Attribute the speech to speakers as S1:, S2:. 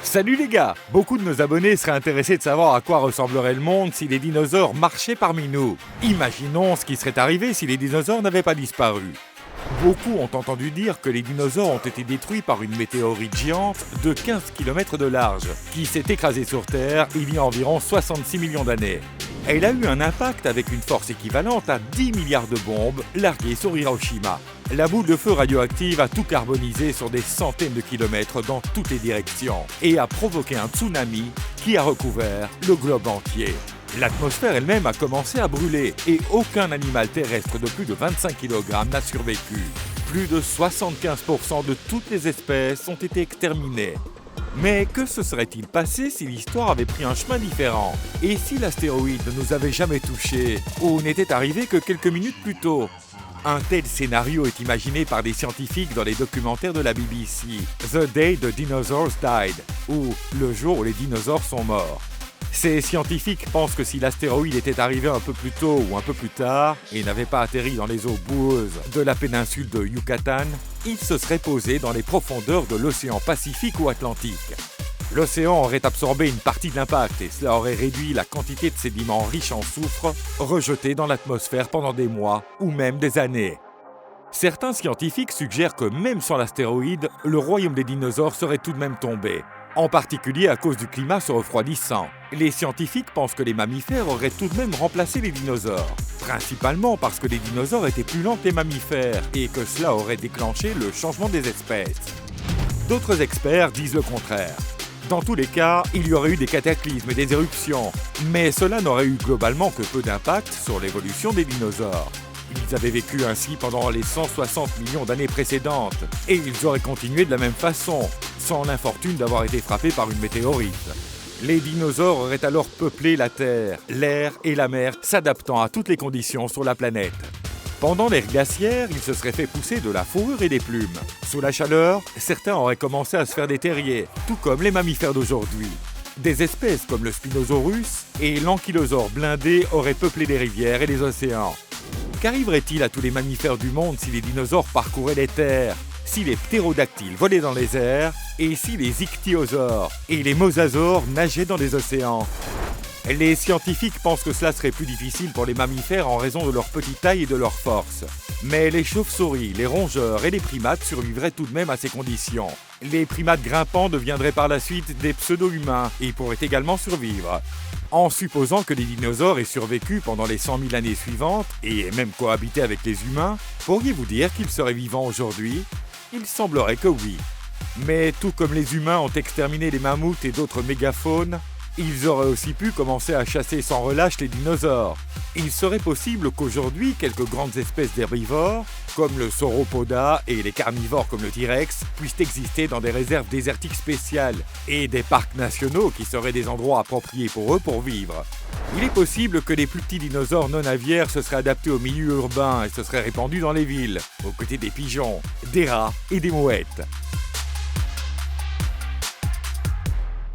S1: Salut les gars! Beaucoup de nos abonnés seraient intéressés de savoir à quoi ressemblerait le monde si les dinosaures marchaient parmi nous. Imaginons ce qui serait arrivé si les dinosaures n'avaient pas disparu. Beaucoup ont entendu dire que les dinosaures ont été détruits par une météorite géante de 15 km de large, qui s'est écrasée sur Terre il y a environ 66 millions d'années. Elle a eu un impact avec une force équivalente à 10 milliards de bombes larguées sur Hiroshima. La boule de feu radioactive a tout carbonisé sur des centaines de kilomètres dans toutes les directions et a provoqué un tsunami qui a recouvert le globe entier. L'atmosphère elle-même a commencé à brûler et aucun animal terrestre de plus de 25 kg n'a survécu. Plus de 75% de toutes les espèces ont été exterminées. Mais que se serait-il passé si l'histoire avait pris un chemin différent? Et si l'astéroïde ne nous avait jamais touchés ou n'était arrivé que quelques minutes plus tôt? Un tel scénario est imaginé par des scientifiques dans les documentaires de la BBC, The Day the Dinosaurs Died, ou Le jour où les dinosaures sont morts. Ces scientifiques pensent que si l'astéroïde était arrivé un peu plus tôt ou un peu plus tard et n'avait pas atterri dans les eaux boueuses de la péninsule de Yucatan, il se serait posé dans les profondeurs de l'océan Pacifique ou Atlantique. L'océan aurait absorbé une partie de l'impact et cela aurait réduit la quantité de sédiments riches en soufre rejetés dans l'atmosphère pendant des mois ou même des années. Certains scientifiques suggèrent que même sans l'astéroïde, le royaume des dinosaures serait tout de même tombé, en particulier à cause du climat se refroidissant. Les scientifiques pensent que les mammifères auraient tout de même remplacé les dinosaures, principalement parce que les dinosaures étaient plus lents que les mammifères et que cela aurait déclenché le changement des espèces. D'autres experts disent le contraire. Dans tous les cas, il y aurait eu des cataclysmes et des éruptions, mais cela n'aurait eu globalement que peu d'impact sur l'évolution des dinosaures. Ils avaient vécu ainsi pendant les 160 millions d'années précédentes, et ils auraient continué de la même façon, sans l'infortune d'avoir été frappés par une météorite. Les dinosaures auraient alors peuplé la Terre, l'air et la mer, s'adaptant à toutes les conditions sur la planète. Pendant l'ère glaciaire, ils se seraient fait pousser de la fourrure et des plumes. Sous la chaleur, certains auraient commencé à se faire des terriers, tout comme les mammifères d'aujourd'hui. Des espèces comme le Spinosaurus et l'Ankylosaure blindé auraient peuplé les rivières et les océans. Qu'arriverait-il à tous les mammifères du monde si les dinosaures parcouraient les terres, si les ptérodactyles volaient dans les airs et si les ichthyosaures et les mosasaures nageaient dans les océans? Les scientifiques pensent que cela serait plus difficile pour les mammifères en raison de leur petite taille et de leur force. Mais les chauves-souris, les rongeurs et les primates survivraient tout de même à ces conditions. Les primates grimpants deviendraient par la suite des pseudo-humains et pourraient également survivre. En supposant que les dinosaures aient survécu pendant les 100 000 années suivantes et même cohabité avec les humains, pourriez-vous dire qu'ils seraient vivants aujourd'hui? Il semblerait que oui. Mais tout comme les humains ont exterminé les mammouths et d'autres mégafaunes, ils auraient aussi pu commencer à chasser sans relâche les dinosaures. Il serait possible qu'aujourd'hui, quelques grandes espèces d'herbivores, comme le sauropoda et les carnivores comme le T-Rex, puissent exister dans des réserves désertiques spéciales et des parcs nationaux qui seraient des endroits appropriés pour eux pour vivre. Il est possible que les plus petits dinosaures non aviaires se seraient adaptés au milieu urbain et se seraient répandus dans les villes, aux côtés des pigeons, des rats et des mouettes.